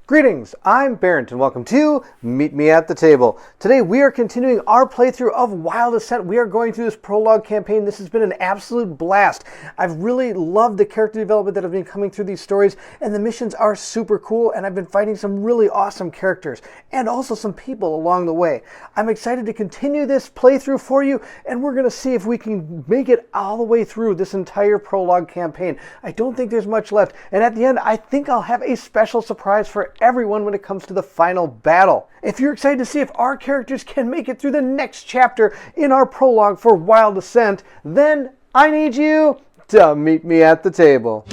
Greetings, I'm Barrett and welcome to Meet Me at the Table. Today we are continuing our playthrough of Wild Assent. We are going through this prologue campaign. This has been an absolute blast. I've really loved the character development that have been coming through these stories, and the missions are super cool, and I've been fighting some really awesome characters and also some people along the way. I'm excited to continue this playthrough for you, and we're going to see if we can make it all the way through this entire prologue campaign. I don't think there's much left, and at the end I think I'll have a special surprise for everyone when it comes to the final battle. If you're excited to see if our characters can make it through the next chapter in our prologue for Wild Assent, then I need you to meet me at the table.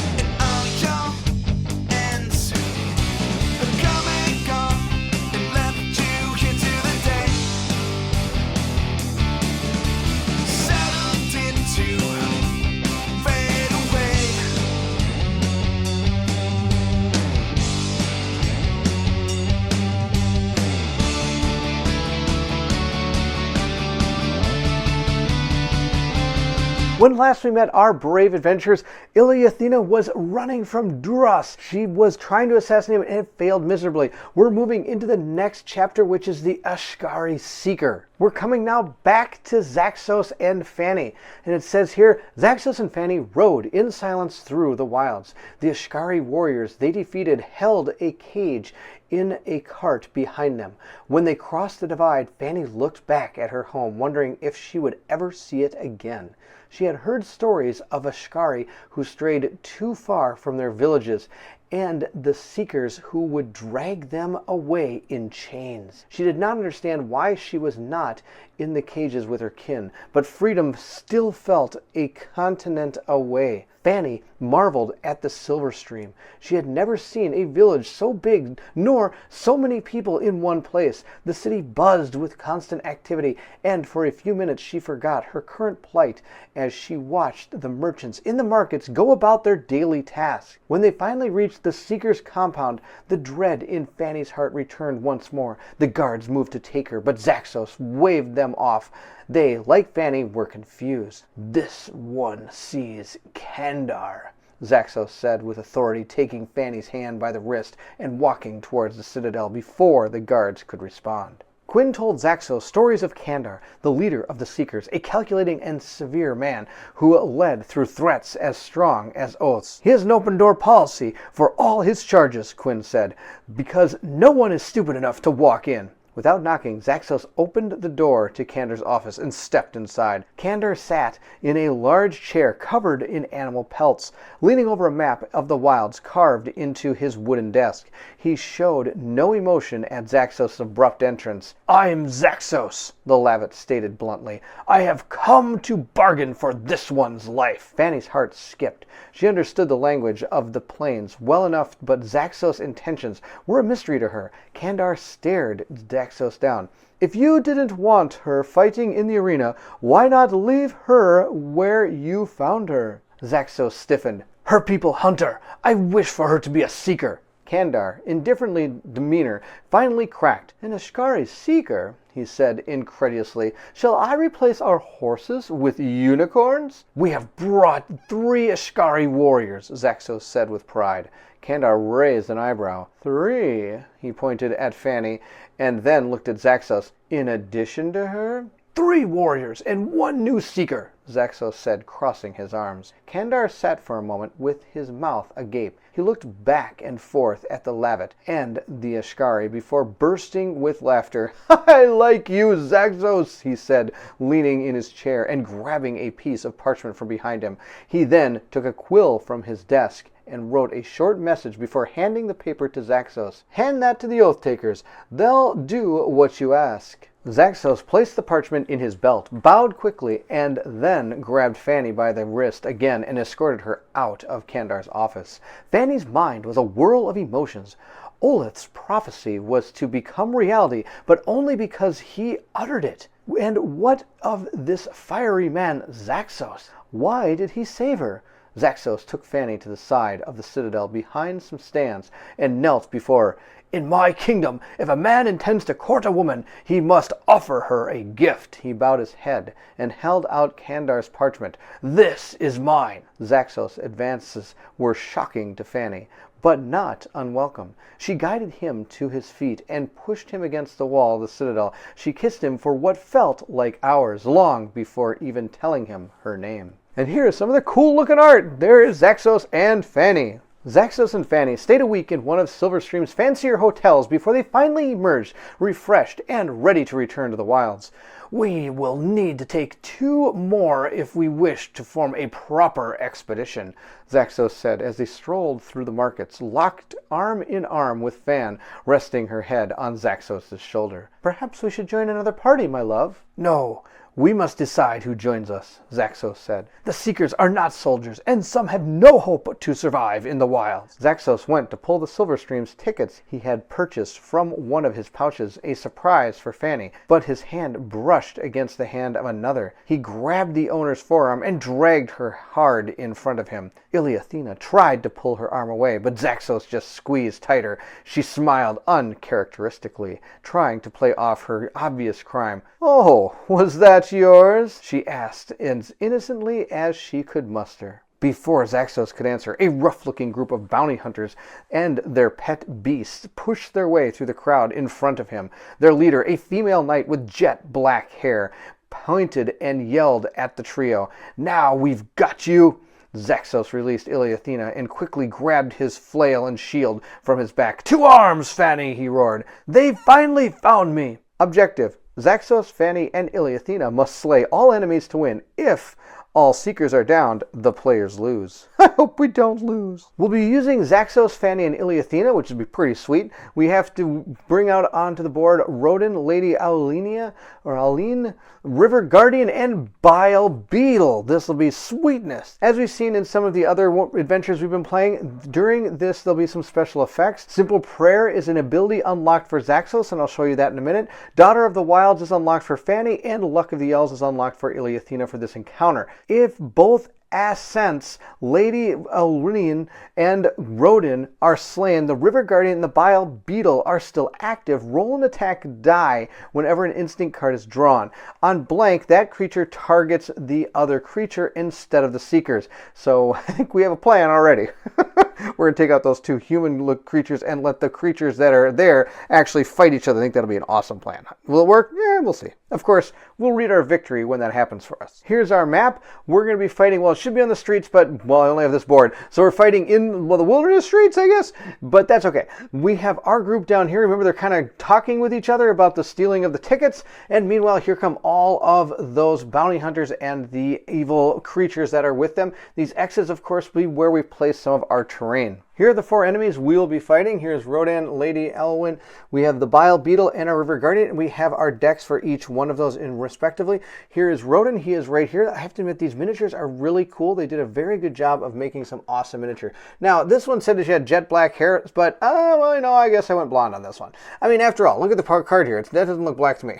When last we met our brave adventurers, Iliathena was running from Duras. She was trying to assassinate him and it failed miserably. We're moving into the next chapter, which is the Ashkari Seeker. We're coming now back to Zaxos and Fanny. And it says here, Zaxos and Fanny rode in silence through the wilds. The Ashkari warriors they defeated held a cage in a cart behind them. When they crossed the divide, Fanny looked back at her home, wondering if she would ever see it again. She had heard stories of Ashkari who strayed too far from their villages and the seekers who would drag them away in chains. She did not understand why she was not in the cages with her kin, but freedom still felt a continent away. Fanny marveled at the silver stream. She had never seen a village so big, nor so many people in one place. The city buzzed with constant activity, and for a few minutes she forgot her current plight as she watched the merchants in the markets go about their daily tasks. When they finally reached the Seeker's compound, the dread in Fanny's heart returned once more. The guards moved to take her, but Zaxos waved them off. They, like Fanny, were confused. "This one sees Kandar," Zaxos said with authority, taking Fanny's hand by the wrist and walking towards the citadel before the guards could respond. Quinn told Zaxos stories of Kandar, the leader of the Seekers, a calculating and severe man who led through threats as strong as oaths. "He has an open-door policy for all his charges," Quinn said, "because no one is stupid enough to walk in." Without knocking, Zaxos opened the door to Kandar's office and stepped inside. Kandar sat in a large chair covered in animal pelts, leaning over a map of the wilds carved into his wooden desk. He showed no emotion at Zaxos' abrupt entrance. "I'm Zaxos," the Lavet stated bluntly. "I have come to bargain for this one's life." Fanny's heart skipped. She understood the language of the plains well enough, but Zaxos' intentions were a mystery to her. Kandar stared Zaxos down. "If you didn't want her fighting in the arena, why not leave her where you found her?" Zaxos stiffened. "Her people hunt her. I wish for her to be a seeker." Kandar, indifferently demeanor, finally cracked. "An Ashkari seeker?" he said incredulously. "Shall I replace our horses with unicorns?" "We have brought 3 Ashkari warriors," Zaxos said with pride. Kandar raised an eyebrow. "3?" He pointed at Fanny and then looked at Zaxos. "In addition to her?" "3 warriors and 1 new seeker," Zaxos said, crossing his arms. Kandar sat for a moment with his mouth agape. He looked back and forth at the Lavet and the Ashkari before bursting with laughter. "I like you, Zaxos," he said, leaning in his chair and grabbing a piece of parchment from behind him. He then took a quill from his desk and wrote a short message before handing the paper to Zaxos. "Hand that to the oath takers. They'll do what you ask." Zaxos placed the parchment in his belt, bowed quickly, and then grabbed Fanny by the wrist again and escorted her out of Kandar's office. Fanny's mind was a whirl of emotions. Olith's prophecy was to become reality, but only because he uttered it. And what of this fiery man, Zaxos? Why did he save her? Zaxos took Fanny to the side of the citadel behind some stands and knelt before her. "In my kingdom, if a man intends to court a woman, he must offer her a gift." He bowed his head and held out Kandar's parchment. "This is mine." Zaxos' advances were shocking to Fanny, but not unwelcome. She guided him to his feet and pushed him against the wall of the citadel. She kissed him for what felt like hours, long before even telling him her name. And here's some of the cool-looking art. There is Zaxos and Fanny. Zaxos and Fanny stayed a week in one of Silverstream's fancier hotels before they finally emerged, refreshed and ready to return to the wilds. "We will need to take 2 more if we wish to form a proper expedition," Zaxos said as they strolled through the markets, locked arm in arm with Fan, resting her head on Zaxos' shoulder. "Perhaps we should join another party, my love." "No. We must decide who joins us," Zaxos said. "The Seekers are not soldiers, and some have no hope to survive in the wilds." Zaxos went to pull the Silverstream's tickets he had purchased from one of his pouches, a surprise for Fanny, but his hand brushed against the hand of another. He grabbed the owner's forearm and dragged her hard in front of him. Ilyathena tried to pull her arm away, but Zaxos just squeezed tighter. She smiled uncharacteristically, trying to play off her obvious crime. "Oh, was that yours?" she asked as innocently as she could muster. Before Zaxos could answer, a rough-looking group of bounty hunters and their pet beasts pushed their way through the crowd in front of him. Their leader, a female knight with jet black hair, pointed and yelled at the trio. "Now we've got you!" Zaxos released Ilyathena and quickly grabbed his flail and shield from his back. "To arms, Fanny!" he roared. "They've finally found me!" Objective: Zaxos, Fanny, and Ilyathena must slay all enemies to win. If all Seekers are downed, the players lose. I hope we don't lose. We'll be using Zaxos, Fanny, and Ilyathena, which would be pretty sweet. We have to bring out onto the board Rodin, Lady Aulina, or Aline, River Guardian, and Bile Beetle. This will be sweetness. As we've seen in some of the other adventures we've been playing, during this there'll be some special effects. Simple Prayer is an ability unlocked for Zaxos, and I'll show you that in a minute. Daughter of the Wilds is unlocked for Fanny, and Luck of the Elves is unlocked for Ilyathena for this encounter. If both Assents, Lady Aulina, and Rodin are slain, the River Guardian and the Bile Beetle are still active. Roll an attack die whenever an instinct card is drawn. On blank, that creature targets the other creature instead of the Seekers. So I think we have a plan already. We're going to take out those 2 human-look creatures and let the creatures that are there actually fight each other. I think that'll be an awesome plan. Will it work? Yeah, we'll see. Of course, we'll read our victory when that happens for us. Here's our map. We're going to be fighting, well, it should be on the streets, but, well, I only have this board. So we're fighting in, well, the wilderness streets, I guess? But that's okay. We have our group down here. Remember, they're kind of talking with each other about the stealing of the tickets. And meanwhile, here come all of those bounty hunters and the evil creatures that are with them. These X's, of course, will be where we place some of our terrain. Here are the 4 enemies we will be fighting. Here's Rodan, Lady Elwyn. We have the Bile Beetle and our River Guardian. And we have our decks for each one of those respectively. Here is Rodan. He is right here. I have to admit, these miniatures are really cool. They did a very good job of making some awesome miniature. Now, this one said that she had jet black hair, but, well, you know, I guess I went blonde on this one. I mean, after all, look at the card here. That doesn't look black to me.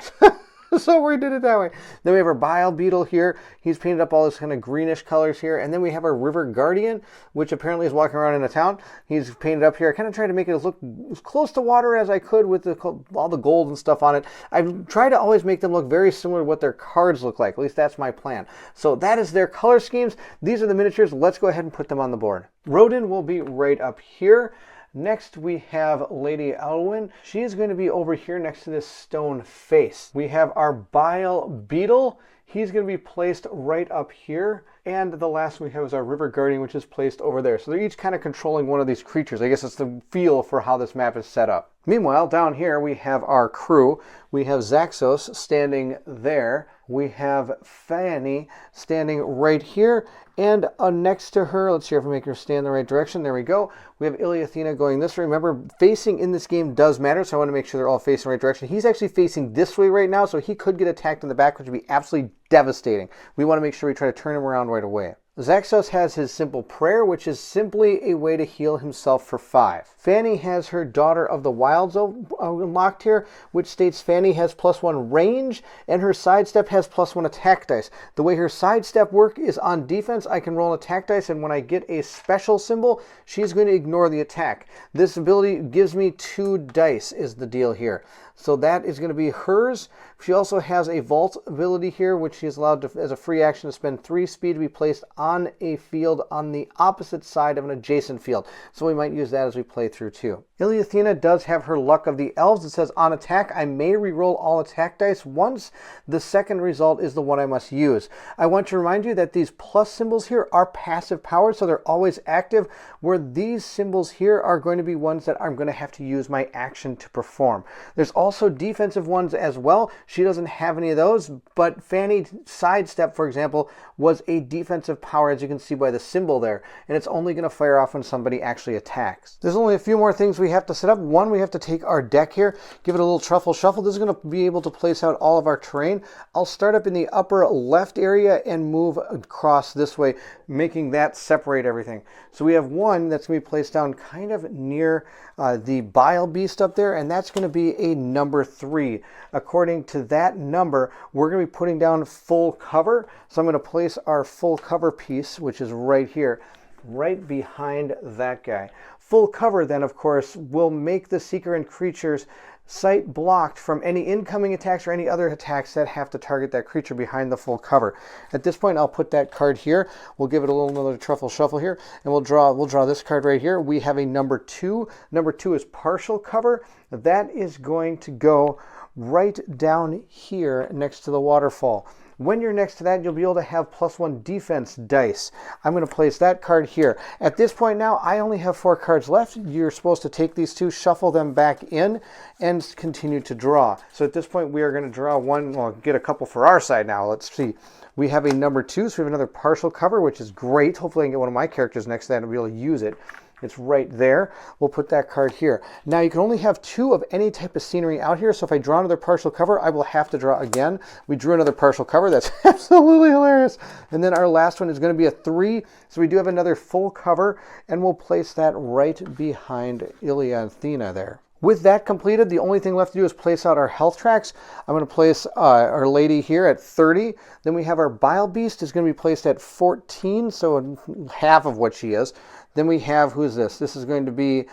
So we did it that way. Then we have our Bile Beetle here. He's painted up all this kind of greenish colors here. And then we have our River Guardian, which apparently is walking around in a town. He's painted up here. I kind of tried to make it look as close to water as I could with all the gold and stuff on it. I've tried to always make them look very similar to what their cards look like. At least that's my plan. So that is their color schemes. These are the miniatures. Let's go ahead and put them on the board. Rodin will be right up here. Next, we have Lady Elwyn. She is going to be over here next to this stone face. We have our Bile Beetle. He's going to be placed right up here. And the last one we have is our River Guardian, which is placed over there. So they're each kind of controlling one of these creatures. I guess it's the feel for how this map is set up. Meanwhile, down here we have our crew. We have Zaxos standing there. We have Fanny standing right here. And next to her, let's see if I make her stand in the right direction. There we go. We have Ilyathena going this way. Remember, facing in this game does matter, so I want to make sure they're all facing the right direction. He's actually facing this way right now, so he could get attacked in the back, which would be absolutely devastating. We want to make sure we try to turn him around right away. Zaxos has his Simple Prayer, which is simply a way to heal himself for 5. Fanny has her Daughter of the Wilds unlocked here, which states Fanny has +1 range, and her Sidestep has +1 attack dice. The way her Sidestep work is on defense, I can roll an attack dice, and when I get a special symbol, she's going to ignore the attack. This ability gives me 2 dice is the deal here. So that is going to be hers. She also has a Vault ability here, which she is allowed to, as a free action, to spend 3 speed to be placed on on a field on the opposite side of an adjacent field. So we might use that as we play through too. Iliathena does have her Luck of the Elves. It says on attack, I may reroll all attack dice once. The second result is the one I must use. I want to remind you that these plus symbols here are passive powers, so they're always active, where these symbols here are going to be ones that I'm going to have to use my action to perform. There's also defensive ones as well. She doesn't have any of those, but Fanny Sidestep, for example, was a defensive power, as you can see by the symbol there, and it's only going to fire off when somebody actually attacks. There's only a few more things we have to set up. One, we have to take our deck here, give it a little truffle shuffle. This is going to be able to place out all of our terrain. I'll start up in the upper left area and move across this way, making that separate everything. So we have one that's going to be placed down kind of near the Bile Beast up there, and that's going to be a number 3. According to that number, we're going to be putting down full cover. So I'm going to place our full cover piece, which is right here, right behind that guy. Full cover then, of course, will make the Seeker and creature's sight blocked from any incoming attacks or any other attacks that have to target that creature behind the full cover. At this point, I'll put that card here. We'll give it a little another truffle shuffle here, and we'll draw this card right here. We have a number 2. Number 2 is partial cover. That is going to go right down here next to the waterfall. When you're next to that, you'll be able to have +1 defense dice. I'm going to place that card here. At this point now, I only have 4 cards left. You're supposed to take these 2, shuffle them back in, and continue to draw. So at this point, we are going to draw one, well, get a couple for our side now. Let's see. We have a number 2, so we have another partial cover, which is great. Hopefully I can get one of my characters next to that and be able to use it. It's right there. We'll put that card here. Now you can only have 2 of any type of scenery out here, so if I draw another partial cover, I will have to draw again. We drew another partial cover. That's absolutely hilarious. And then our last one is going to be a 3, so we do have another full cover, and we'll place that right behind Iliathena there. With that completed, the only thing left to do is place out our health tracks. I'm going to place our lady here at 30. Then we have our Bile Beast is going to be placed at 14, so half of what she is. Then we have, who's this? This is going to be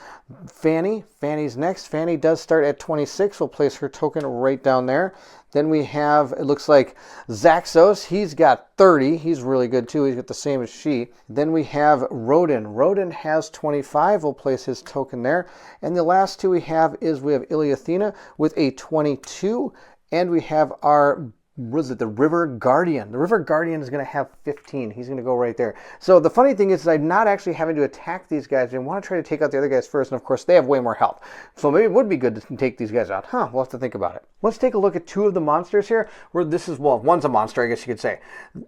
Fanny. Fanny's next. Fanny does start at 26. We'll place her token right down there. Then we have, it looks like Zaxos. He's got 30. He's really good too. He's got the same as she. Then we have Rodin. Rodin has 25. We'll place his token there. And the last 2 we have Iliathena with a 22. And we have our, was it the River Guardian? The River Guardian is going to have 15. He's going to go right there. So the funny thing is I'm not actually having to attack these guys. I want to try to take out the other guys first, and of course they have way more health. So maybe it would be good to take these guys out. We'll have to think about it. Let's take a look at 2 of the monsters here, where this is, well, one's a monster, I guess you could say.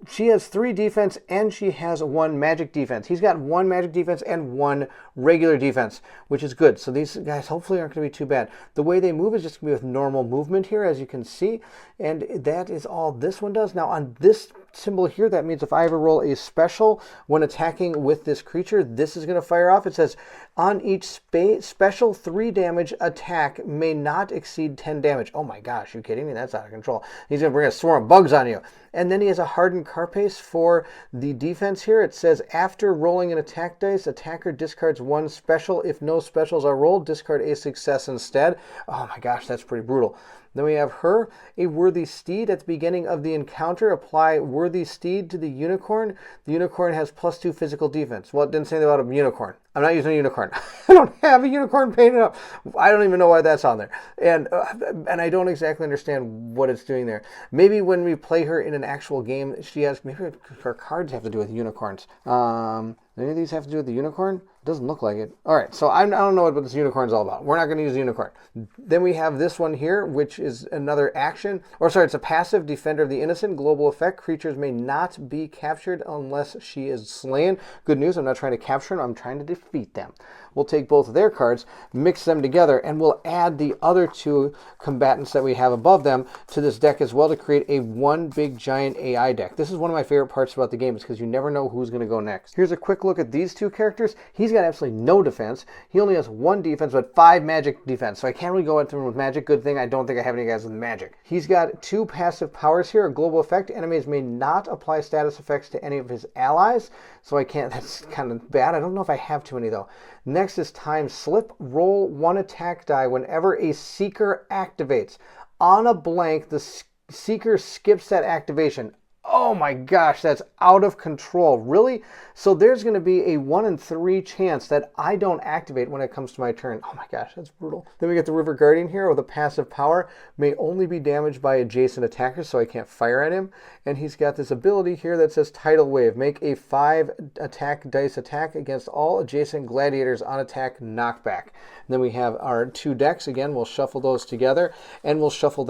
She has 3 defense, and she has 1 magic defense. He's got 1 magic defense and 1 regular defense, which is good. So these guys hopefully aren't going to be too bad. The way they move is just going to be with normal movement here, as you can see, and that is all this one does. Now on this symbol here, that means if I ever roll a special when attacking with this creature, this is going to fire off. It says on each special 3 damage attack may not exceed 10 damage. Oh my gosh, you kidding me? That's out of control. He's going to bring a swarm of bugs on you. And then he has a hardened carapace for the defense here. It says after rolling an attack dice, attacker discards 1 special. If no specials are rolled, discard a success instead. Oh my gosh, that's pretty brutal. Then we have her, a worthy steed. At the beginning of the encounter, apply worthy steed to the unicorn. The unicorn has +2 physical defense. Well, it didn't say anything about a unicorn. I'm not using a unicorn. I don't have a unicorn painted up. I don't even know why that's on there. And I don't exactly understand what it's doing there. Maybe when we play her in an actual game, she has, maybe her cards have to do with unicorns. Any of these have to do with the unicorn? It doesn't look like it. All right, so I don't know what this unicorn is all about. We're not going to use the unicorn. Then we have this one here, which is another action. Or sorry, it's a passive, Defender of the Innocent. Global effect. Creatures may not be captured unless she is slain. Good news, I'm not trying to capture them. I'm trying to defeat them. We'll take both of their cards, mix them together, and we'll add the other 2 combatants that we have above them to this deck as well to create a one big giant AI deck. This is one of my favorite parts about the game, is because you never know who's going to go next. Here's a quick look at these 2 characters. He's got absolutely no defense. He only has 1 defense, but 5 magic defense. So I can't really go into him with magic. Good thing I don't think I have any guys with magic. He's got 2 passive powers here. A global effect. Enemies may not apply status effects to any of his allies. So I can't, that's kind of bad. I don't know if I have too many though. Next is Time Slip. Roll 1 attack die whenever a Seeker activates. On a blank, the Seeker skips that activation. Oh my gosh, that's out of control. Really? So there's going to be a 1 in 3 chance that I don't activate when it comes to my turn. Oh my gosh, that's brutal. Then we get the River Guardian here with a passive power. May only be damaged by adjacent attackers, so I can't fire at him. And he's got this ability here that says Tidal Wave. Make a 5 attack dice attack against all adjacent gladiators on attack knockback. And then we have our 2 decks. Again, we'll shuffle those together, and we'll shuffle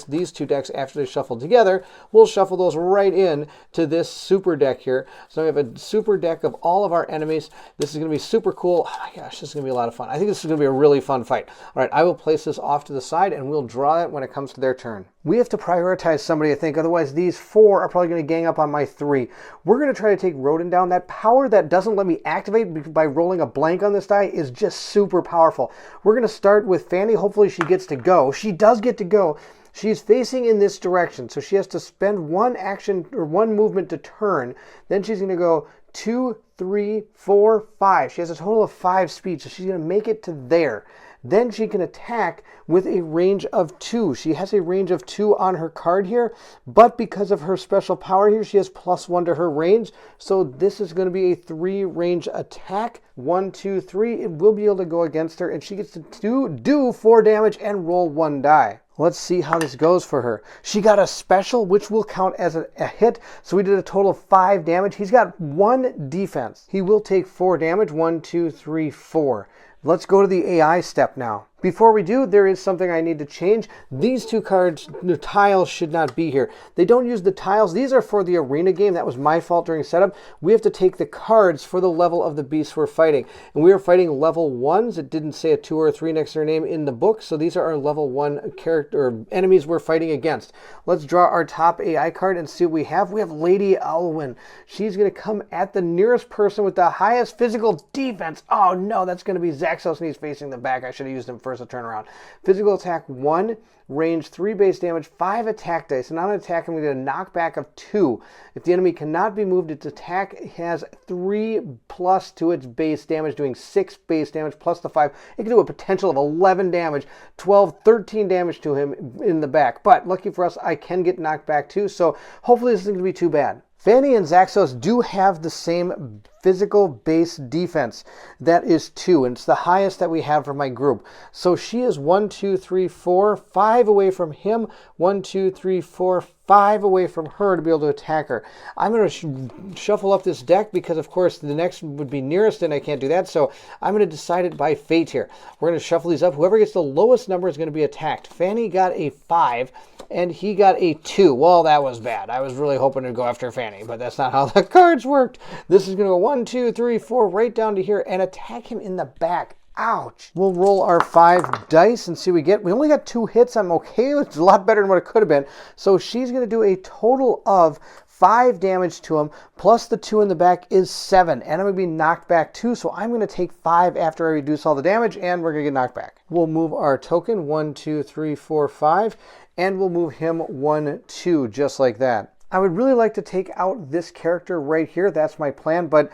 these 2 decks after they shuffle together. We'll shuffle those right in to this super deck here. So we have a super deck of all of our enemies. This is going to be super cool. Oh my gosh, this is going to be a lot of fun. I think this is going to be a really fun fight. All right, I will place this off to the side, and we'll draw it when it comes to their turn. We have to prioritize somebody, I think. Otherwise, these 4 are probably going to gang up on my 3. We're going to try to take Rodin down. That power that doesn't let me activate by rolling a blank on this die is just super powerful. We're going to start with Fanny. Hopefully, she gets to go. She does get to go. She's facing in this direction, so she has to spend 1 action or 1 movement to turn. Then she's going to go 2, 3, 4, 5. She has a total of 5 speed, so she's going to make it to there. Then she can attack with a range of 2. She has a range of 2 on her card here, but because of her special power here, she has +1 to her range. So this is going to be a 3 range attack. 1, 2, 3. It will be able to go against her, and she gets to do 4 damage and roll 1 die. Let's see how this goes for her. She got a special, which will count as a hit. So we did a total of 5 damage. He's got 1 defense. He will take 4 damage. 1, 2, 3, 4. Let's go to the AI step now. Before we do, there is something I need to change. These 2 cards, the tiles should not be here. They don't use the tiles. These are for the arena game. That was my fault during setup. We have to take the cards for the level of the beasts we're fighting. And we are fighting level 1s. It didn't say a 2 or a 3 next to their name in the book. So these are our level 1 character or enemies we're fighting against. Let's draw our top AI card and see what we have. We have Lady Alwyn. She's going to come at the nearest person with the highest physical defense. Oh no, that's going to be Zaxos, and he's facing the back. I should have used him first. A turnaround. Physical attack 1, range 3 base damage, 5 attack dice, and on an attack I'm going to get a knockback of 2. If the enemy cannot be moved, its attack has 3 plus to its base damage, doing 6 base damage plus the 5. It can do a potential of 11 damage, 12, 13 damage to him in the back. But lucky for us, I can get knocked back too, so hopefully this isn't going to be too bad. Fanny and Zaxos do have the same physical base defense. That is 2, and it's the highest that we have for my group. So she is 1, 2, 3, 4, 5 away from him, 1, 2, 3, 4, 5 away from her to be able to attack her. I'm going to shuffle up this deck because, of course, the next would be nearest, and I can't do that. So I'm going to decide it by fate here. We're going to shuffle these up. Whoever gets the lowest number is going to be attacked. Fanny got a 5, and he got a 2. Well, that was bad. I was really hoping to go after Fanny, but that's not how the cards worked. This is going to go 1, 2, 3, 4, right down to here, and attack him in the back. Ouch. We'll roll our 5 dice and see what we get. We only got 2 hits. I'm okay. It's a lot better than what it could have been. So she's going to do a total of 5 damage to him, plus the 2 in the back is 7. And I'm going to be knocked back too, so I'm going to take 5 after I reduce all the damage, and we're going to get knocked back. We'll move our token 1, 2, 3, 4, 5, and we'll move him 1, 2, just like that. I would really like to take out this character right here. That's my plan, but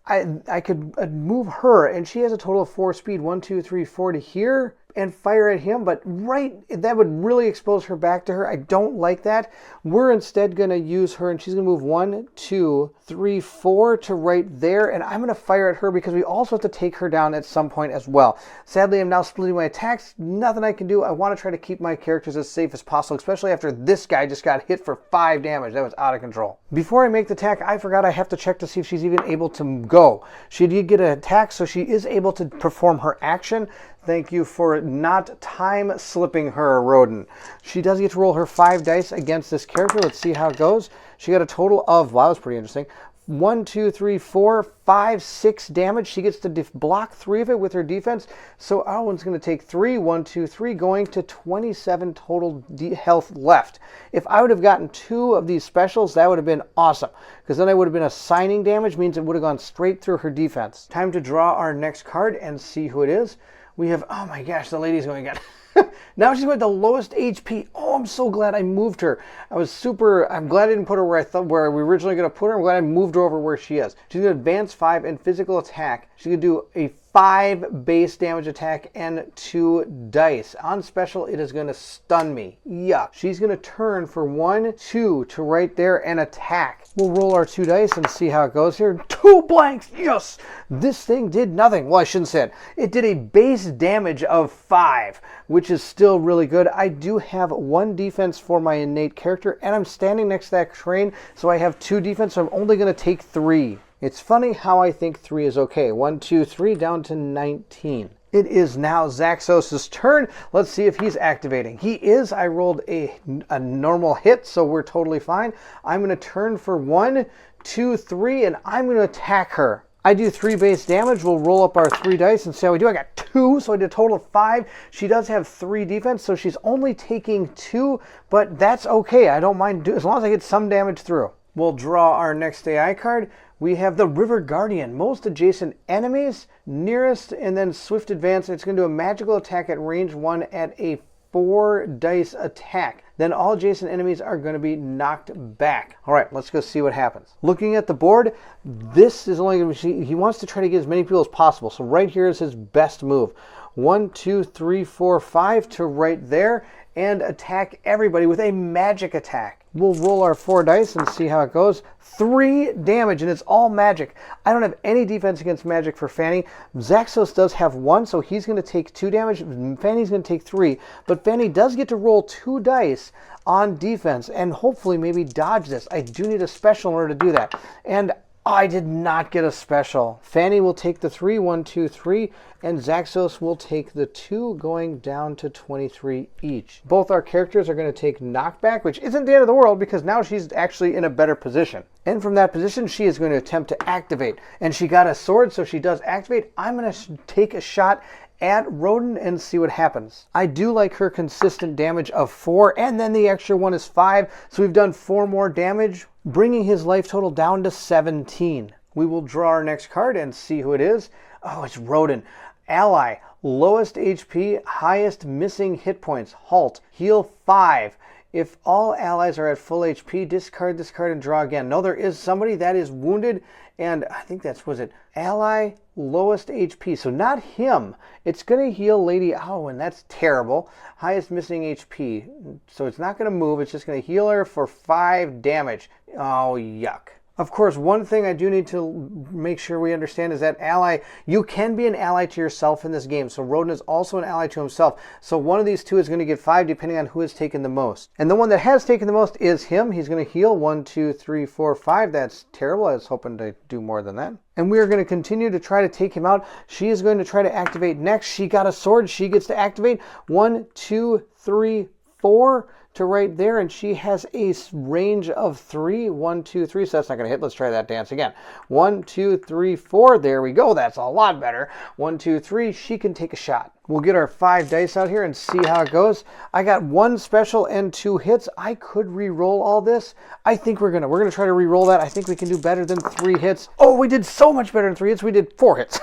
I could move her, and she has a total of 4 speed, 1, 2, 3, 4 to here, and fire at him, but that would really expose her back to her. I don't like that. We're instead going to use her, and she's going to move 1, 2, 3, 4 to right there, and I'm going to fire at her because we also have to take her down at some point as well. Sadly, I'm now splitting my attacks. Nothing I can do. I want to try to keep my characters as safe as possible, especially after this guy just got hit for 5 damage. That was out of control. Before I make the attack, I forgot I have to check to see if she's even able to go. She did get an attack, so she is able to perform her action. Thank you for not time slipping her, Rodin. She does get to roll her 5 dice against this character. Let's see how it goes. She got a total of, wow, that was pretty interesting, 1, 2, 3, 4, 5, 6 damage. She gets to block 3 of it with her defense. So Alwyn's going to take 3, 1, 2, 3, going to 27 total health left. If I would have gotten 2 of these specials, that would have been awesome, because then I would have been assigning damage, means it would have gone straight through her defense. Time to draw our next card and see who it is. We have, oh my gosh, the lady's going again. Now she's going the lowest HP. Oh, I'm so glad I moved her. I'm glad I didn't put her where we were originally going to put her. I'm glad I moved her over where she is. She's going to advance 5 and physical attack. She's going to do a 5 base damage attack and 2 dice. On special, it is going to stun me. Yuck. She's going to turn for 1, 2 to right there and attack. We'll roll our 2 dice and see how it goes here. 2 blanks. Yes. This thing did nothing. Well, I shouldn't say it. It did a base damage of 5, which is still really good. I do have 1 defense for my innate character, and I'm standing next to that crane, so I have 2 defense, so I'm only going to take 3. It's funny how I think 3 is okay. 1, 2, 3, down to 19. It is now Zaxos' turn. Let's see if he's activating. He is. I rolled a normal hit, so we're totally fine. I'm going to turn for 1, 2, 3, and I'm going to attack her. I do 3 base damage. We'll roll up our 3 dice and see how we do. I got 2, so I did a total of 5. She does have 3 defense, so she's only taking 2, but that's okay. I don't mind as long as I get some damage through. We'll draw our next AI card. We have the River Guardian. Most adjacent enemies, nearest, and then swift advance. It's going to do a magical attack at range 1 at a 4 dice attack. Then all adjacent enemies are going to be knocked back. All right, let's go see what happens. Looking at the board, this is only going to be, he wants to try to get as many people as possible. So right here is his best move. 1, 2, 3, 4, 5 to right there and attack everybody with a magic attack. We'll roll our 4 dice and see how it goes. 3 damage, and it's all magic. I don't have any defense against magic for Fanny. Zaxos does have 1, so he's going to take 2 damage. Fanny's going to take 3, but Fanny does get to roll 2 dice on defense and hopefully maybe dodge this. I do need a special in order to do that, and I did not get a special. Fanny will take the 3, 1, 2, 3, and Zaxos will take the 2, going down to 23 each. Both our characters are going to take knockback, which isn't the end of the world because now she's actually in a better position. And from that position, she is going to attempt to activate. And she got a sword, so she does activate. I'm going to take a shot at Rodin and see what happens. I do like her consistent damage of 4, and then the extra one is 5, so we've done 4 more damage, bringing his life total down to 17. We will draw our next card and see who it is. Oh, it's Rodin. Ally, lowest HP, highest missing hit points. Halt, heal 5. If all allies are at full HP, discard this card and draw again. No, there is somebody that is wounded, and I think that's, was it, ally, lowest HP. So not him. It's going to heal Lady Owen. That's terrible. Highest missing HP. So it's not going to move. It's just going to heal her for 5 damage. Oh, yuck. Of course, one thing I do need to make sure we understand is that ally, you can be an ally to yourself in this game. So Rodin is also an ally to himself. So one of these 2 is going to get 5 depending on who has taken the most. And the one that has taken the most is him. He's going to heal 1, 2, 3, 4, 5. That's terrible. I was hoping to do more than that. And we are going to continue to try to take him out. She is going to try to activate next. She got a sword. She gets to activate 1, 2, 3, 4. To right there, and she has a range of 3. 1, 2, 3, so that's not going to hit. Let's try that dance again. 1, 2, 3, 4. There we go. That's a lot better. 1, 2, 3. She can take a shot. We'll get our 5 dice out here and see how it goes. I got 1 special and 2 hits. I could re-roll all this. I think we're gonna try to re-roll that. I think we can do better than 3 hits. Oh, we did so much better than 3 hits. We did 4 hits.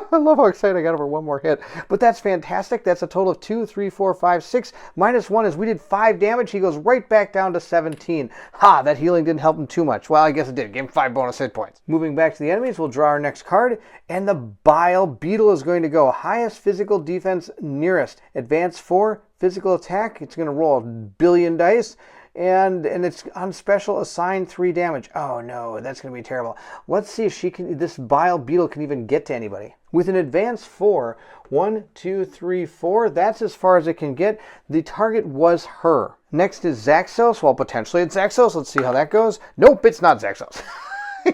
I love how excited I got over 1 more hit. But that's fantastic. That's a total of 2, 3, 4, 5, 6. Minus 1 is we did 5 damage. He goes right back down to 17. Ha, that healing didn't help him too much. Well, I guess it did. Gave him 5 bonus hit points. Moving back to the enemies, we'll draw our next card. And the Bile Beetle is going to go. Highest physical defense nearest. Advance 4, physical attack. It's going to roll 1 billion dice. And it's on special, assign 3 damage. Oh no, that's going to be terrible. Let's see if this Bile Beetle can even get to anybody. With an advance 4, 1, 2, 3, 4, that's as far as it can get. The target was her. Next is Zaxos. Well, potentially it's Zaxos. Let's see how that goes. Nope, it's not Zaxos.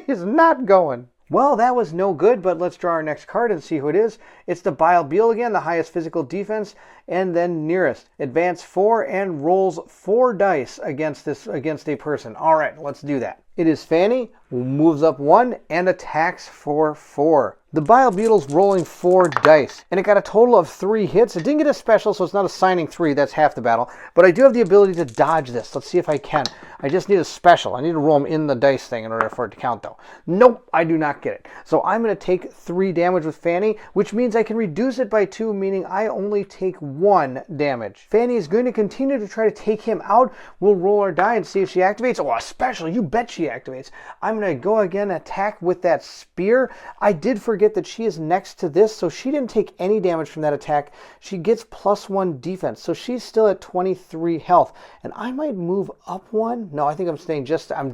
He's not going. Well, that was no good, but let's draw our next card and see who it is. It's the Bile Beetle again, the highest physical defense, and then nearest. Advance 4 and rolls 4 dice against a person. All right, let's do that. It is Fanny, moves up 1, and attacks for 4. The Bile Beetle's rolling 4 dice, and it got a total of 3 hits. It didn't get a special, so it's not assigning 3. That's half the battle. But I do have the ability to dodge this. Let's see if I can. I just need a special. I need to roll them in the dice thing in order for it to count, though. Nope, I do not get it. So I'm going to take 3 damage with Fanny, which means I can reduce it by 2, meaning I only take 1 damage. Fanny is going to continue to try to take him out. We'll roll our die and see if she activates. Oh, a special. You bet she activates. I'm going to go again, attack with that spear. I did forget forget that she is next to this, so she didn't take any damage from that attack. She gets +1 defense, so she's still at 23 health. And I might move up one. No, I think I'm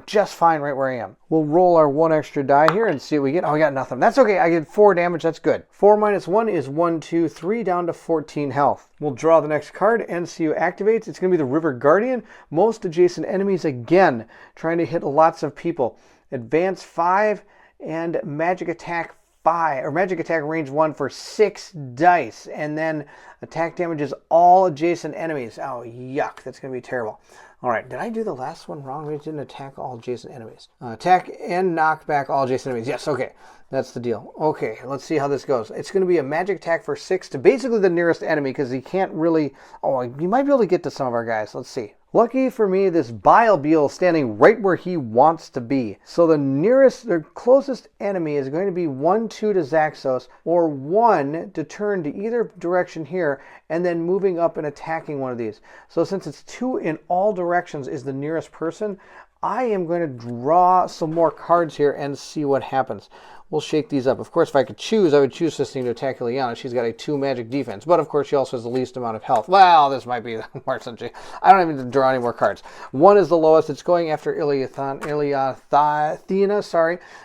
just fine right where I am. We'll roll our 1 extra die here and see what we get. Oh, we got nothing. That's okay. I get 4 damage. That's good. 4 minus 1 is 1, 2, 3, down to 14 health. We'll draw the next card and see who activates. It's going to be the River Guardian. Most adjacent enemies again, trying to hit lots of people. Advance 5 and magic attack 5, or magic attack range 1 for 6 dice. And then attack damages all adjacent enemies. Oh, yuck. That's going to be terrible. All right, did I do the last one wrong? We didn't attack all adjacent enemies. Attack and knock back all adjacent enemies. Yes, okay. That's the deal. Okay, let's see how this goes. It's going to be a magic attack for 6 to basically the nearest enemy because he can't really... Oh, you might be able to get to some of our guys. Let's see. Lucky for me, this Bile Beal is standing right where he wants to be. So the closest enemy is going to be 1, 2 to Zaxos, or 1 to turn to either direction here, and then moving up and attacking one of these. So since it's 2 in all directions is the nearest person, I am going to draw some more cards here and see what happens. We'll shake these up. Of course, if I could choose, I would choose this thing to attack Ileana. She's got a 2 magic defense. But, of course, she also has the least amount of health. Well, this might be worse than she... I don't even draw any more cards. 1 is the lowest. It's going after Iliathena,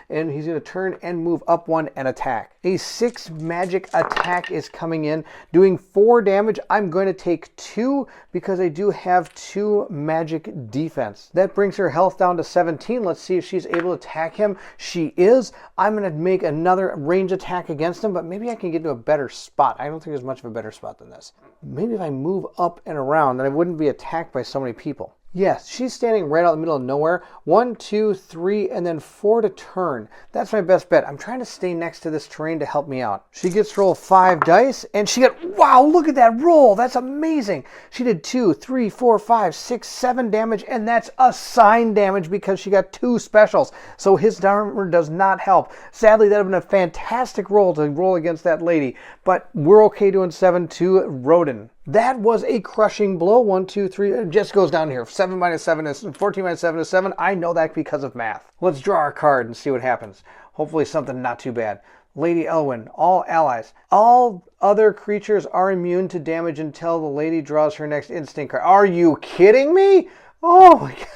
and he's going to turn and move up 1 and attack. A 6 magic attack is coming in, doing 4 damage. I'm going to take 2 because I do have 2 magic defense. That brings her health down to 17. Let's see if she's able to attack him. She is. I'm going to make another range attack against him, but maybe I can get to a better spot. I don't think there's much of a better spot than this. Maybe if I move up and around, then I wouldn't be attacked by so many people. Yes, she's standing right out in the middle of nowhere. 1, 2, 3, and then 4 to turn. That's my best bet. I'm trying to stay next to this terrain to help me out. She gets to roll 5 dice, and she got, wow, look at that roll. That's amazing. She did 2, 3, 4, 5, 6, 7 damage, and that's assigned damage because she got 2 specials. So his armor does not help. Sadly, that would have been a fantastic roll to roll against that lady, but we're okay doing 7 to Rodin. That was a crushing blow. 1, 2, 3. It just goes down here. 7 minus 7 is 14 minus 7 is 7. I know that because of math. Let's draw our card and see what happens. Hopefully something not too bad. Lady Elwyn, all allies. All other creatures are immune to damage until the lady draws her next instinct card. Are you kidding me? Oh my god.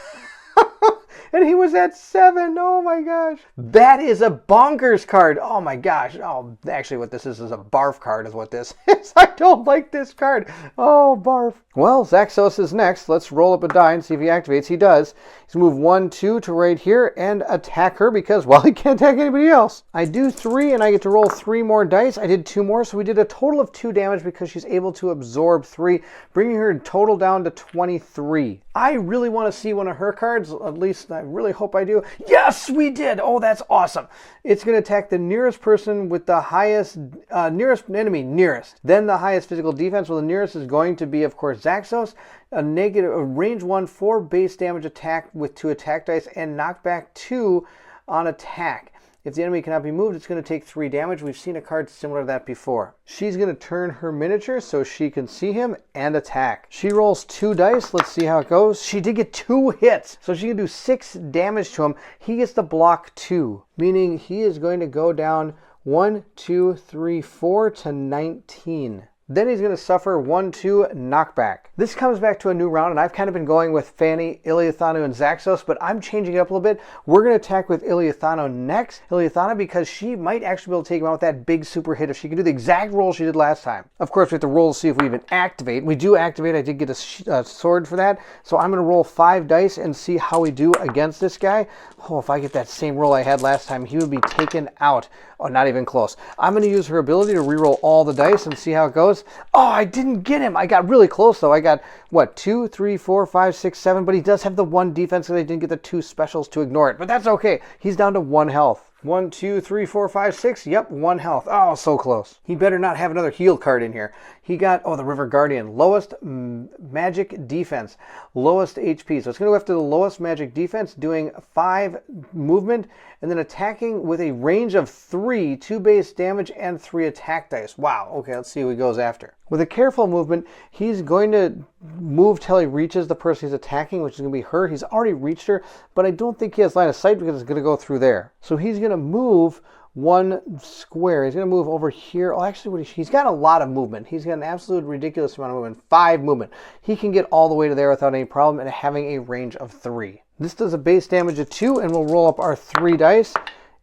And he was at 7. Oh my gosh. That is a bonkers card. Oh my gosh. Oh, actually what this is a barf card is what this is. I don't like this card. Oh, barf. Well, Zaxos is next. Let's roll up a die and see if he activates. He does. He's moved 1, 2 to right here and attack her because, well, he can't attack anybody else. I do 3 and I get to roll 3 more dice. I did 2 more, so we did a total of 2 damage because she's able to absorb 3, bringing her total down to 23. I really want to see one of her cards. At least I really hope I do. Yes, we did. Oh, that's awesome. It's going to attack the nearest person with the highest, nearest enemy, nearest. Then the highest physical defense. Well, the nearest is going to be, of course, Zaxos. A range 1, 4 base damage attack with 2 attack dice and knockback 2 on attack. If the enemy cannot be moved, it's going to take 3 damage. We've seen a card similar to that before. She's going to turn her miniature so she can see him and attack. She rolls 2 dice. Let's see how it goes. She did get 2 hits, so she can do 6 damage to him. He gets to block 2, meaning he is going to go down 1, 2, 3, 4 to 19. Then he's going to suffer 1, 2 knockback. This comes back to a new round, and I've kind of been going with Fanny, Iliathana, and Zaxos, but I'm changing it up a little bit. We're going to attack with Iliathana next. Iliathana, because she might actually be able to take him out with that big super hit if she can do the exact roll she did last time. Of course, we have to roll to see if we even activate. We do activate. I did get a sword for that, so I'm going to roll 5 dice and see how we do against this guy. Oh, if I get that same roll I had last time, he would be taken out. Oh, not even close. I'm going to use her ability to reroll all the dice and see how it goes. Oh, I didn't get him. I got really close, though. I got, what, 2, 3, 4, 5, 6, 7, but he does have the 1 defense, so I didn't get the 2 specials to ignore it. But that's okay. He's down to 1 health. 1, 2, 3, 4, 5, 6. Yep, 1 health. Oh, so close. He better not have another heal card in here. He got, the River Guardian. Lowest magic defense. Lowest HP. So it's going to go after the lowest magic defense, doing 5 movement, and then attacking with a range of 3, 2 base damage, and 3 attack dice. Wow. Okay, let's see who he goes after. With a careful movement, he's going to move till he reaches the person he's attacking, which is going to be her. He's already reached her, but I don't think he has line of sight because it's going to go through there. So he's going to move 1 square. He's going to move over here. Oh, actually, he's got a lot of movement. He's got an absolute ridiculous amount of movement. 5 movement. He can get all the way to there without any problem and having a range of 3. This does a base damage of 2, and we'll roll up our 3 dice.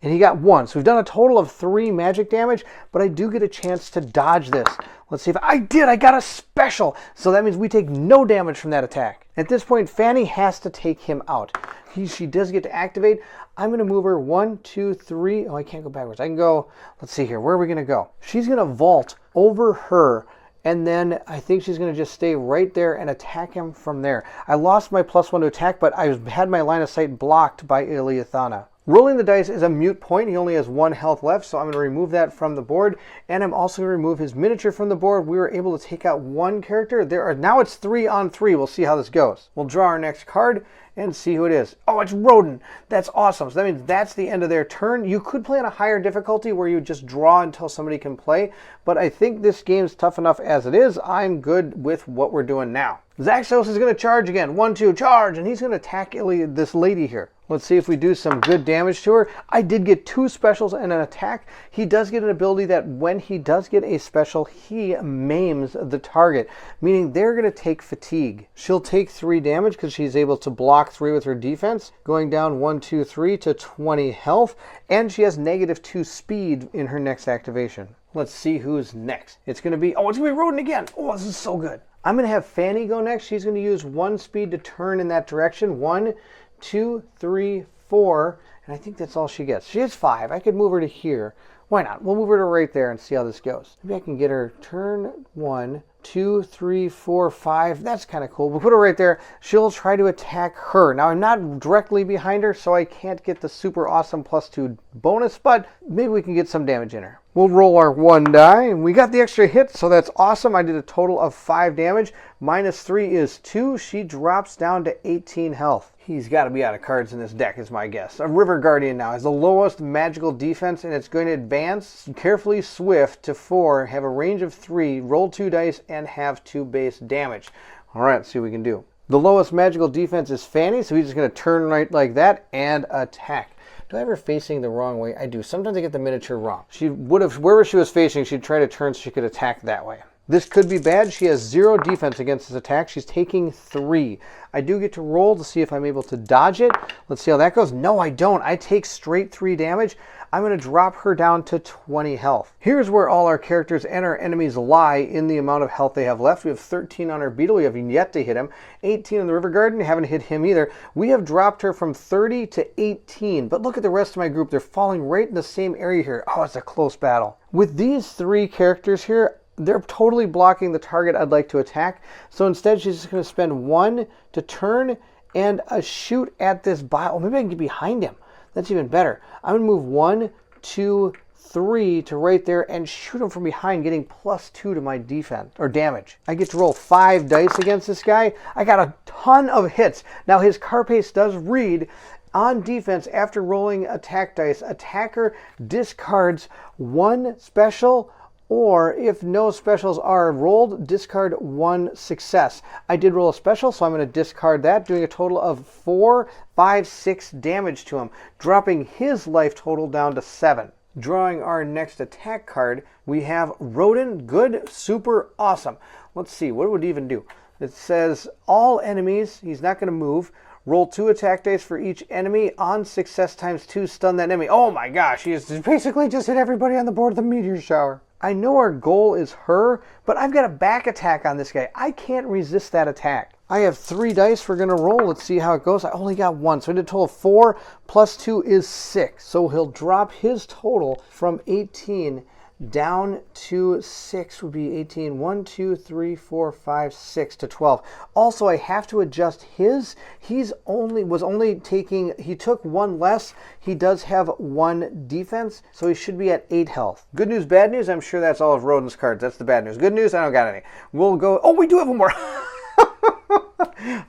And he got 1. So we've done a total of 3 magic damage, but I do get a chance to dodge this. Let's see if I did. I got a special. So that means we take no damage from that attack. At this point, Fanny has to take him out. She does get to activate. I'm going to move her 1, 2, 3. Oh, I can't go backwards. I can go, let's see here. Where are we going to go? She's going to vault over her. And then I think she's going to just stay right there and attack him from there. I lost my +1 to attack, but I had my line of sight blocked by Iliathana. Rolling the dice is a moot point. He only has 1 health left, so I'm going to remove that from the board. And I'm also going to remove his miniature from the board. We were able to take out 1 character. Now it's 3 on 3. We'll see how this goes. We'll draw our next card and see who it is. Oh, it's Rodin. That's awesome. So that means that's the end of their turn. You could play on a higher difficulty where you just draw until somebody can play. But I think this game's tough enough as it is. I'm good with what we're doing now. Zaxos is going to charge again. 1, 2, charge. And he's going to attack this lady here. Let's see if we do some good damage to her. I did get 2 specials and an attack. He does get an ability that when he does get a special, he maims the target, meaning they're going to take fatigue. She'll take 3 damage because she's able to block 3 with her defense, going down 1, 2, 3 to 20 health, and she has -2 speed in her next activation. Let's see who's next. It's going to be Rodin again. Oh, this is so good. I'm going to have Fanny go next. She's going to use 1 speed to turn in that direction. 1, 2, 3, 4, and I think that's all she gets. She has 5. I could move her to here. Why not? We'll move her to right there and see how this goes. Maybe I can get her turn 1, 2, 3, 4, 5. That's kind of cool. We'll put her right there. She'll try to attack her. Now, I'm not directly behind her, so I can't get the super awesome +2 bonus, but maybe we can get some damage in her. We'll roll our 1 die, and we got the extra hit, so that's awesome. I did a total of 5 damage. -3 is 2. She drops down to 18 health. He's got to be out of cards in this deck, is my guess. A River Guardian now has the lowest magical defense, and it's going to advance carefully swift to 4, have a range of 3, roll 2 dice, and have 2 base damage. All right, let's see what we can do. The lowest magical defense is Fanny, so he's just going to turn right like that and attack. Do I have her facing the wrong way? I do. Sometimes I get the miniature wrong. She would have, wherever she was facing, she'd try to turn so she could attack that way. This could be bad. She has 0 defense against this attack. She's taking 3. I do get to roll to see if I'm able to dodge it. Let's see how that goes. No, I don't. I take straight 3 damage. I'm going to drop her down to 20 health. Here's where all our characters and our enemies lie in the amount of health they have left. We have 13 on our beetle. We haven't yet to hit him. 18 on the River Garden. Haven't hit him either. We have dropped her from 30 to 18. But look at the rest of my group. They're falling right in the same area here. Oh, it's a close battle. With these 3 characters here, they're totally blocking the target I'd like to attack. So instead, she's just going to spend 1 to turn and a shoot at this bile. Oh, maybe I can get behind him. That's even better. I'm going to move 1, 2, 3 to right there and shoot him from behind, getting +2 to my defense or damage. I get to roll 5 dice against this guy. I got a ton of hits. Now his carapace does read on defense after rolling attack dice. Attacker discards 1 special, or if no specials are rolled, discard 1 success. I did roll a special, so I'm going to discard that, doing a total of 4, 5, 6 damage to him, dropping his life total down to 7. Drawing our next attack card, we have Rodin. Good, super, awesome. Let's see, what would it even do? It says all enemies, he's not going to move. Roll 2 attack dice for each enemy. On success ×2, stun that enemy. Oh my gosh, he has basically just hit everybody on the board with a meteor shower. I know our goal is her, but I've got a back attack on this guy. I can't resist that attack. I have 3 dice we're going to roll. Let's see how it goes. I only got 1, so I did a total of 4 + 2 is 6. So he'll drop his total from 18 down to 6 would be 18. 1, 2, 3, 4, 5, 6 to 12. Also, I have to adjust his. He took 1 less. He does have 1 defense, so he should be at 8 health. Good news, bad news. I'm sure that's all of Rodin's cards. That's the bad news. Good news, I don't got any. We'll go. Oh, we do have 1 more.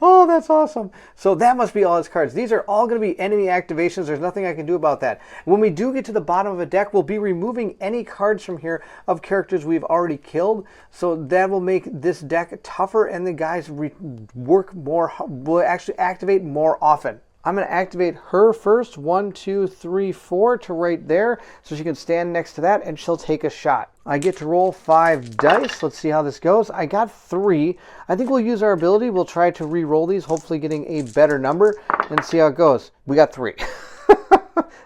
Oh, that's awesome. So that must be all his cards. These are all going to be enemy activations. There's nothing I can do about that. When we do get to the bottom of a deck, we'll be removing any cards from here of characters we've already killed. So that will make this deck tougher, and the guys will actually activate more often. I'm going to activate her first, 1, 2, 3, 4 to right there, so she can stand next to that and she'll take a shot. I get to roll 5 dice. Let's see how this goes. I got 3. I think we'll use our ability. We'll try to re-roll these, hopefully getting a better number, and see how it goes. We got 3.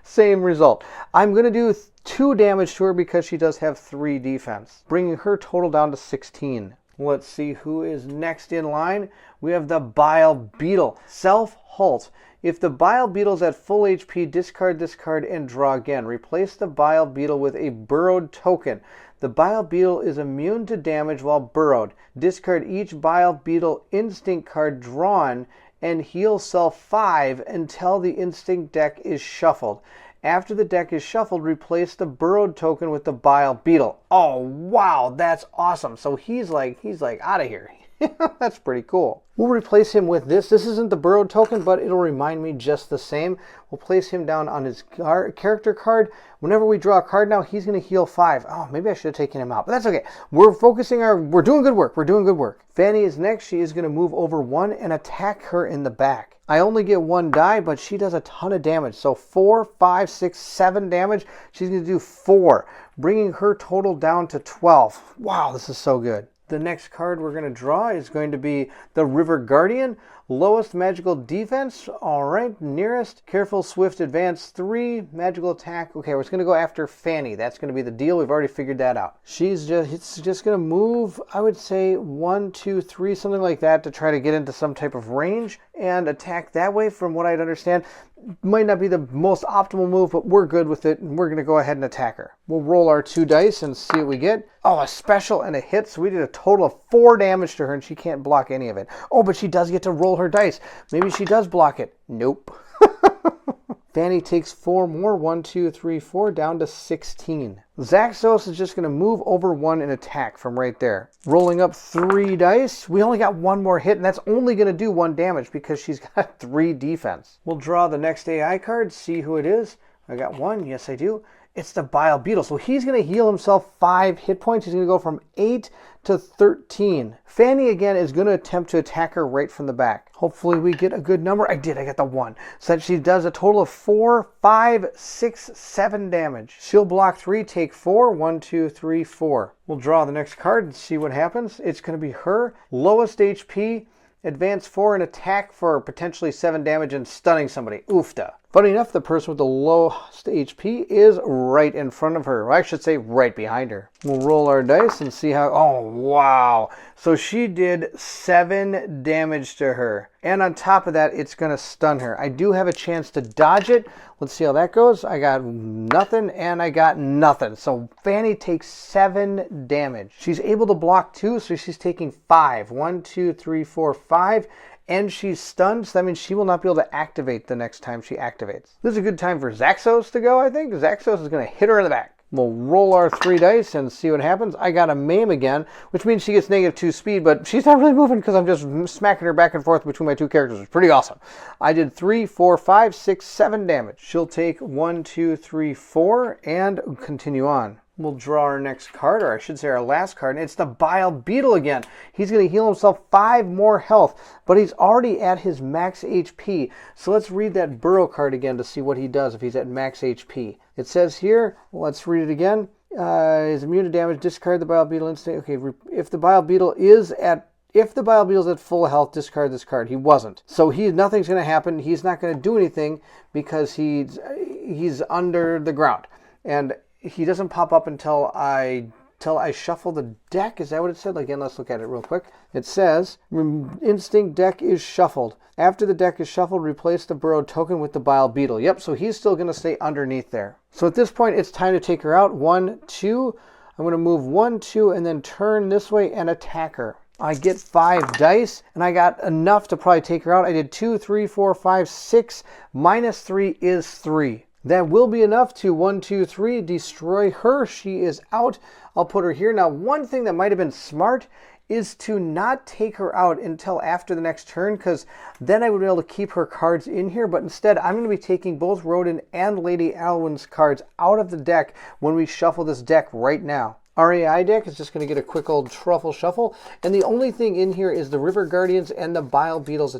Same result. I'm going to do 2 damage to her because she does have 3 defense, bringing her total down to 16. Let's see who is next in line. We have the Bile Beetle. Self-halt. If the Bile Beetle is at full HP, discard this card and draw again. Replace the Bile Beetle with a burrowed token. The Bile Beetle is immune to damage while burrowed. Discard each Bile Beetle instinct card drawn and heal self 5 until the instinct deck is shuffled. After the deck is shuffled, replace the burrowed token with the Bile Beetle. Oh, wow, that's awesome. So he's like out of here. That's pretty cool. We'll replace him with this. This isn't the burrowed token, but it'll remind me just the same. We'll place him down on his character card. Whenever we draw a card now, he's going to heal 5. Oh, maybe I should have taken him out, but that's okay. We're doing good work. We're doing good work. Fanny is next. She is going to move over 1 and attack her in the back. I only get 1 die, but she does a ton of damage. So 4, 5, 6, 7 damage. She's going to do 4, bringing her total down to 12. Wow, this is so good. The next card we're going to draw is going to be the River Guardian. Lowest magical defense. All right, nearest. Careful, swift, advance 3. Magical attack. Okay, we're just going to go after Fanny. That's going to be the deal. We've already figured that out. It's just going to move, I would say 1, 2, 3, something like that to try to get into some type of range and attack that way from what I'd understand. Might not be the most optimal move, but we're good with it, and we're going to go ahead and attack her. We'll roll our 2 dice and see what we get. Oh, a special and a hit, so we did a total of 4 damage to her, and she can't block any of it. Oh, but she does get to roll her dice. Maybe she does block it. Nope. Fanny takes 4 more, 1, 2, 3, 4, down to 16. Zaxos is just going to move over 1 and attack from right there. Rolling up 3 dice. We only got 1 more hit, and that's only going to do 1 damage because she's got 3 defense. We'll draw the next AI card, see who it is. I got 1. Yes, I do. It's the Bile Beetle. So he's going to heal himself 5 hit points. He's going to go from 8 to 13. Fanny, again, is going to attempt to attack her right from the back. Hopefully we get a good number. I did. I got the 1. So that she does a total of 4, 5, 6, 7 damage. She'll block 3, take 4. 1, 2, 3, 4. We'll draw the next card and see what happens. It's going to be her. Lowest HP. Advance 4 and attack for potentially 7 damage and stunning somebody. Oofta. Funny enough, the person with the lowest HP is right in front of her. Or I should say right behind her. We'll roll our dice and see how... Oh, wow. So she did 7 damage to her. And on top of that, it's going to stun her. I do have a chance to dodge it. Let's see how that goes. I got nothing and I got nothing. So Fanny takes 7 damage. She's able to block 2, so she's taking 5. 1, 2, 3, 4, 5. And she's stunned, so that means she will not be able to activate the next time she activates. This is a good time for Zaxos to go, I think. Zaxos is going to hit her in the back. We'll roll our 3 dice and see what happens. I got a maim again, which means she gets -2 speed, but she's not really moving because I'm just smacking her back and forth between my 2 characters. It's pretty awesome. I did 3, 4, 5, 6, 7 damage. She'll take 1, 2, 3, 4, and continue on. We'll draw our next card, or I should say our last card, and it's the Bile Beetle again. He's going to heal himself 5 more health, but he's already at his max HP. So let's read that Burrow card again to see what he does if he's at max HP. It says here, let's read it again. Is immune to damage, discard the Bile Beetle instant. Okay, if the Bile Beetle is at full health, discard this card. He wasn't. So nothing's going to happen. He's not going to do anything because he's under the ground. And he doesn't pop up until I shuffle the deck. Is that what it said? Again, let's look at it real quick. It says, instinct deck is shuffled. After the deck is shuffled, replace the burrowed token with the Bile Beetle. Yep, so he's still going to stay underneath there. So at this point, it's time to take her out. 1, 2. I'm going to move 1, 2, and then turn this way and attack her. I get 5 dice, and I got enough to probably take her out. I did 2, 3, 4, 5, 6. -3 is 3. That will be enough to 1, 2, 3 destroy her. She is out. I'll put her here. Now, one thing that might have been smart is to not take her out until after the next turn, because then I would be able to keep her cards in here. But instead, I'm going to be taking both Rodin and Lady Alwyn's cards out of the deck when we shuffle this deck right now. Our AI deck is just going to get a quick old truffle shuffle. And the only thing in here is the River Guardians and the Bile Beetles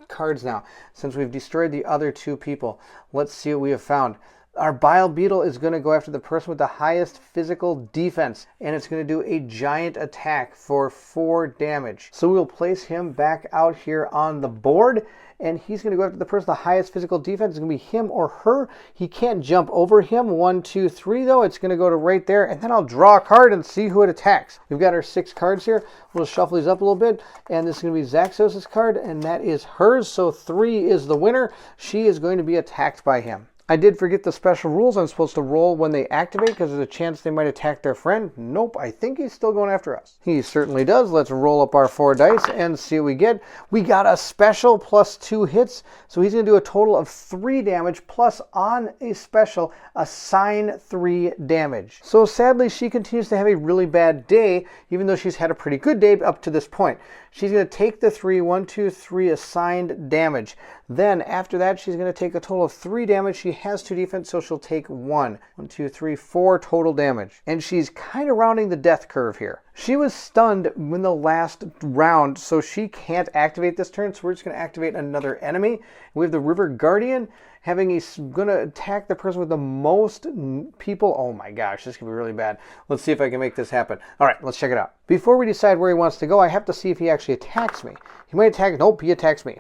cards now, since we've destroyed the other two people. Let's see what we have found. Our Bile Beetle is going to go after the person with the highest physical defense, and it's going to do a giant attack for 4 damage. So we'll place him back out here on the board, and he's going to go after the person with the highest physical defense. It's going to be him or her. He can't jump over him. 1, 2, 3, though. It's going to go to right there, and then I'll draw a card and see who it attacks. We've got our 6 cards here. We'll shuffle these up a little bit, and this is going to be Zaxos' card, and that is hers. So 3 is the winner. She is going to be attacked by him. I did forget the special rules. I'm supposed to roll when they activate because there's a chance they might attack their friend. Nope, I think he's still going after us. He certainly does. Let's roll up our 4 dice and see what we get. We got a special plus 2 hits, so he's going to do a total of 3 damage, plus on a special, assign 3 damage. So sadly, she continues to have a really bad day, even though she's had a pretty good day up to this point. She's going to take the 3, 1, 2, 3 assigned damage. Then after that, she's going to take a total of 3 damage. She has 2 defense, so she'll take 1, 2, 3, 4 total damage. And she's kind of rounding the death curve here. She was stunned in the last round, so she can't activate this turn, so we're just going to activate another enemy. We have the River Guardian going to attack the person with the most people. Oh my gosh, this could be really bad. Let's see if I can make this happen. All right, let's check it out. Before we decide where he wants to go, I have to see if he actually attacks me. He might attack. Nope, he attacks me.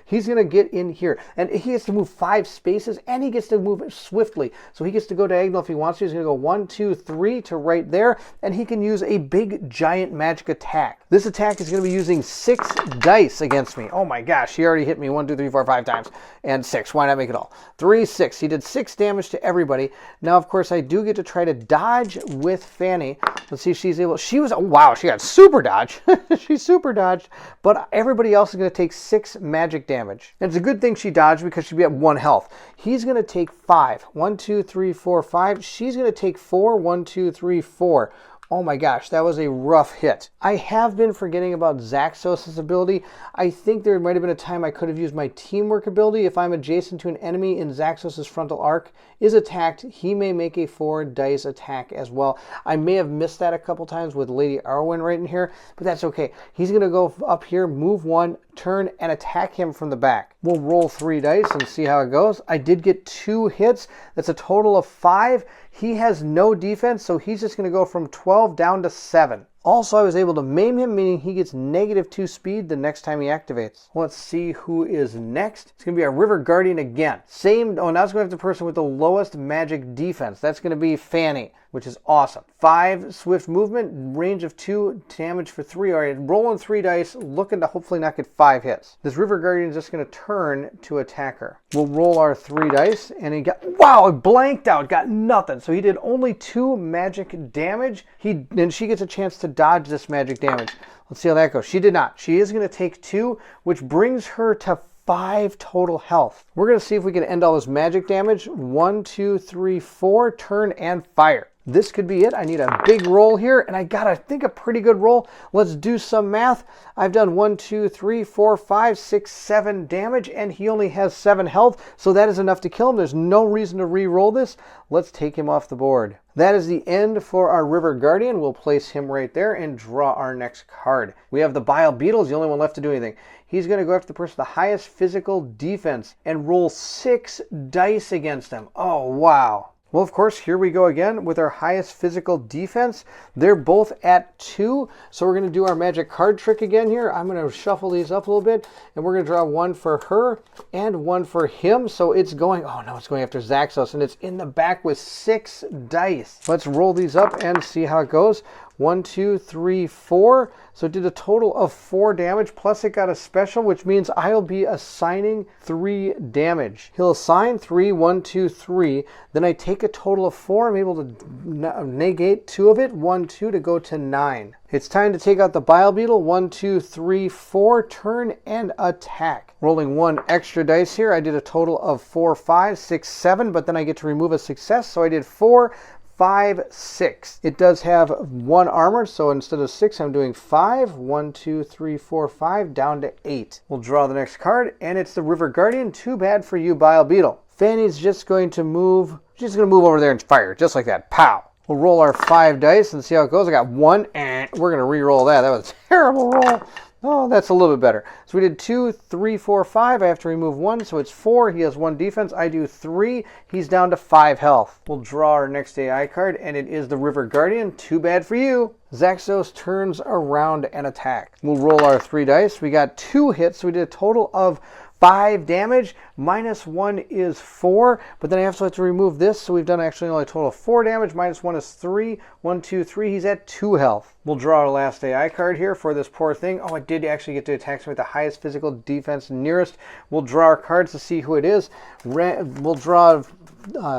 He's going to get in here, and he gets to move 5 spaces, and he gets to move swiftly. So he gets to go diagonal if he wants to. He's going to go 1, 2, 3 to right there, and he can use a big, giant magic attack. This attack is going to be using 6 dice against me. Oh my gosh, he already hit me 1, 2, 3, 4, 5 times, and 6. Why not make it all? 3, 6. He did 6 damage to everybody. Now, of course, I do get to try to dodge with Fanny. Let's see if she's able. Oh wow, she got super dodge. She super dodged, but everybody else is going to take 6 magic damage. And it's a good thing she dodged because she'd be at 1 health. He's going to take 5. 1, 2, 3, 4, 5. She's going to take 4. 1, 2, 3, 4. Oh my gosh, that was a rough hit. I have been forgetting about Zaxos' ability. I think there might have been a time I could have used my teamwork ability. If I'm adjacent to an enemy in Zaxos' frontal arc is attacked, he may make a 4 dice attack as well. I may have missed that a couple times with Lady Arwen right in here, but that's okay. He's going to go up here, move 1, turn, and attack him from the back. We'll roll 3 dice and see how it goes. I did get 2 hits. That's a total of 5. He has no defense, so he's just going to go from 12 down to 7. Also, I was able to maim him, meaning he gets -2 speed the next time he activates. Let's see who is next. It's going to be our River Guardian again. Now it's going to have the person with the lowest magic defense. That's going to be Fanny, which is awesome. 5 swift movement, range of 2, damage for 3. All right, rolling 3 dice, looking to hopefully not get 5 hits. This River Guardian is just going to turn to attack her. We'll roll our 3 dice, and he got, wow, it blanked out, got nothing. So he did only 2 magic damage. And she gets a chance to dodge this magic damage. Let's see how that goes. She did not. She is going to take 2, which brings her to 5 total health. We're going to see if we can end all this magic damage. 1, 2, 3, 4, turn and fire. This could be it. I need a big roll here, and I got, I think, a pretty good roll. Let's do some math. I've done 1, 2, 3, 4, 5, 6, 7 damage, and he only has 7 health, so that is enough to kill him. There's no reason to re-roll this. Let's take him off the board. That is the end for our River Guardian. We'll place him right there and draw our next card. We have the Bile Beetle, the only one left to do anything. He's going to go after the person with the highest physical defense and roll 6 dice against him. Oh, wow. Well, of course, here we go again with our highest physical defense. They're both at 2, so we're going to do our magic card trick again here. I'm going to shuffle these up a little bit, and we're going to draw 1 for her and 1 for him. So it's going, oh no, it's going after Zaxos, and it's in the back with 6 dice. Let's roll these up and see how it goes. 1, 2, 3, 4. So it did a total of 4 damage, plus it got a special, which means I'll be assigning 3 damage. He'll assign 3, 1, 2, 3. Then I take a total of 4. I'm able to negate 2 of it, 1, 2 to go to 9. It's time to take out the Bile Beetle. 1, 2, 3, 4. Turn and attack. Rolling 1 extra dice here. I did a total of 4, 5, 6, 7, but then I get to remove a success, so I did 4, 5, 6. It does have 1 armor, so instead of 6, I'm doing 5. 1, 2, 3, 4, 5, down to 8. We'll draw the next card, and it's the River Guardian. Too bad for you, Bile Beetle. Fanny's just going to move. She's going to move over there and fire, just like that. Pow! We'll roll our 5 dice and see how it goes. I got 1, and we're going to re-roll that. That was a terrible roll. Oh, that's a little bit better. So we did 2, 3, 4, 5. I have to remove 1, so it's 4. He has 1 defense. I do 3. He's down to 5 health. We'll draw our next AI card, and it is the River Guardian. Too bad for you. Zaxos turns around and attacks. We'll roll our 3 dice. We got 2 hits, so we did a total of 5 damage. -1 is 4, but then I also have to remove this, so we've done actually only a total of 4 damage. -1 is 3. 1, 2, 3. He's at 2 health. We'll draw our last AI card here for this poor thing. Oh, I did actually get to attack with the highest physical defense nearest. We'll draw our cards to see who it is. We'll draw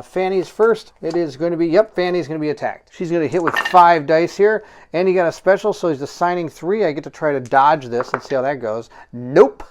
Fanny's first. It is going to be, yep, Fanny's going to be attacked. She's going to hit with 5 dice here, and he got a special, so he's assigning 3. I get to try to dodge this. Let's see how that goes. Nope.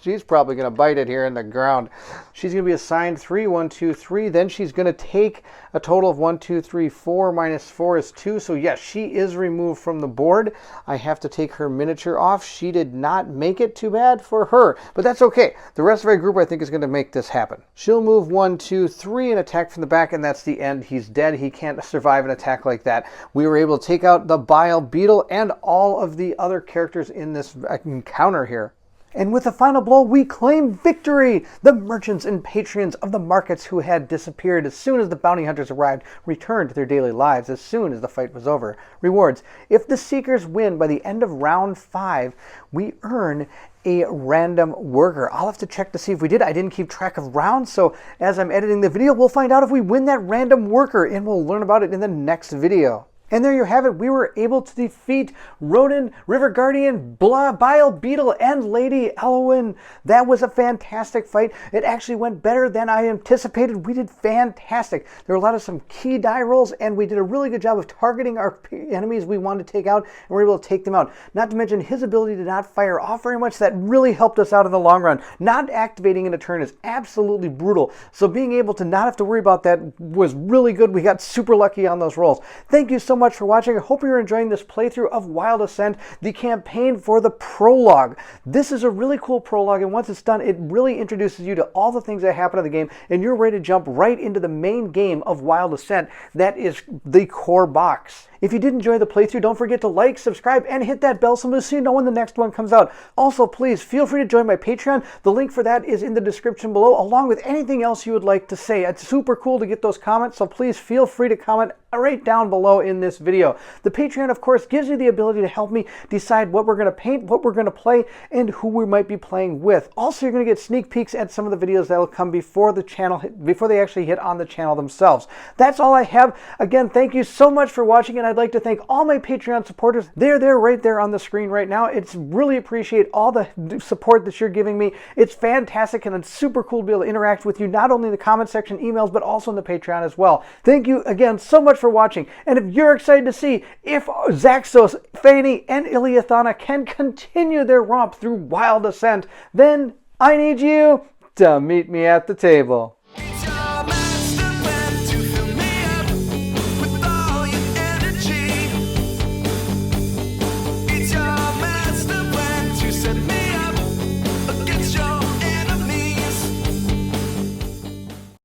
She's probably going to bite it here in the ground. She's going to be assigned 3. 1, 2, 3. Then she's going to take a total of 1, 2, 3, 4. -4 is 2. So yes, she is removed from the board. I have to take her miniature off. She did not make it. Too bad for her, but that's okay. The rest of our group, I think, is going to make this happen. She'll move 1, 2, 3 and attack from the back, and that's the end. He's dead. He can't survive an attack like that. We were able to take out the Bile Beetle and all of the other characters in this encounter here. And with the final blow, we claim victory! The merchants and patrons of the markets who had disappeared as soon as the bounty hunters arrived returned to their daily lives as soon as the fight was over. Rewards. If the Seekers win by the end of round 5, we earn a random worker. I'll have to check to see if we did. I didn't keep track of rounds, so as I'm editing the video, we'll find out if we win that random worker, and we'll learn about it in the next video. And there you have it. We were able to defeat Ronan, River Guardian, Bile Beetle, and Lady Elwyn. That was a fantastic fight. It actually went better than I anticipated. We did fantastic. There were a lot of some key die rolls, and we did a really good job of targeting our enemies we wanted to take out, and we were able to take them out. Not to mention his ability to not fire off very much. That really helped us out in the long run. Not activating in a turn is absolutely brutal. So being able to not have to worry about that was really good. We got super lucky on those rolls. Thank you so much for watching. I hope you're enjoying this playthrough of Wild Assent, the campaign for the Prologue. This is a really cool prologue, and once it's done, it really introduces you to all the things that happen in the game, and you're ready to jump right into the main game of Wild Assent. That is the core box. If you did enjoy the playthrough, don't forget to like, subscribe, and hit that bell symbol so you know when the next one comes out. Also, please feel free to join my Patreon. The link for that is in the description below, along with anything else you would like to say. It's super cool to get those comments, so please feel free to comment right down below in this video. The Patreon, of course, gives you the ability to help me decide what we're going to paint, what we're going to play, and who we might be playing with. Also, you're going to get sneak peeks at some of the videos that will come before the channel, before they actually hit on the channel themselves. That's all I have. Again, thank you so much for watching, and I'd like to thank all my Patreon supporters. They're there right there on the screen right now. It's really appreciate all the support that you're giving me. It's fantastic, and it's super cool to be able to interact with you, not only in the comment section, emails, but also in the Patreon as well. Thank you again so much for watching. And if you're excited to see if Zaxos, Fanny, and Iliathana can continue their romp through Wild Assent, then I need you to meet me at the table.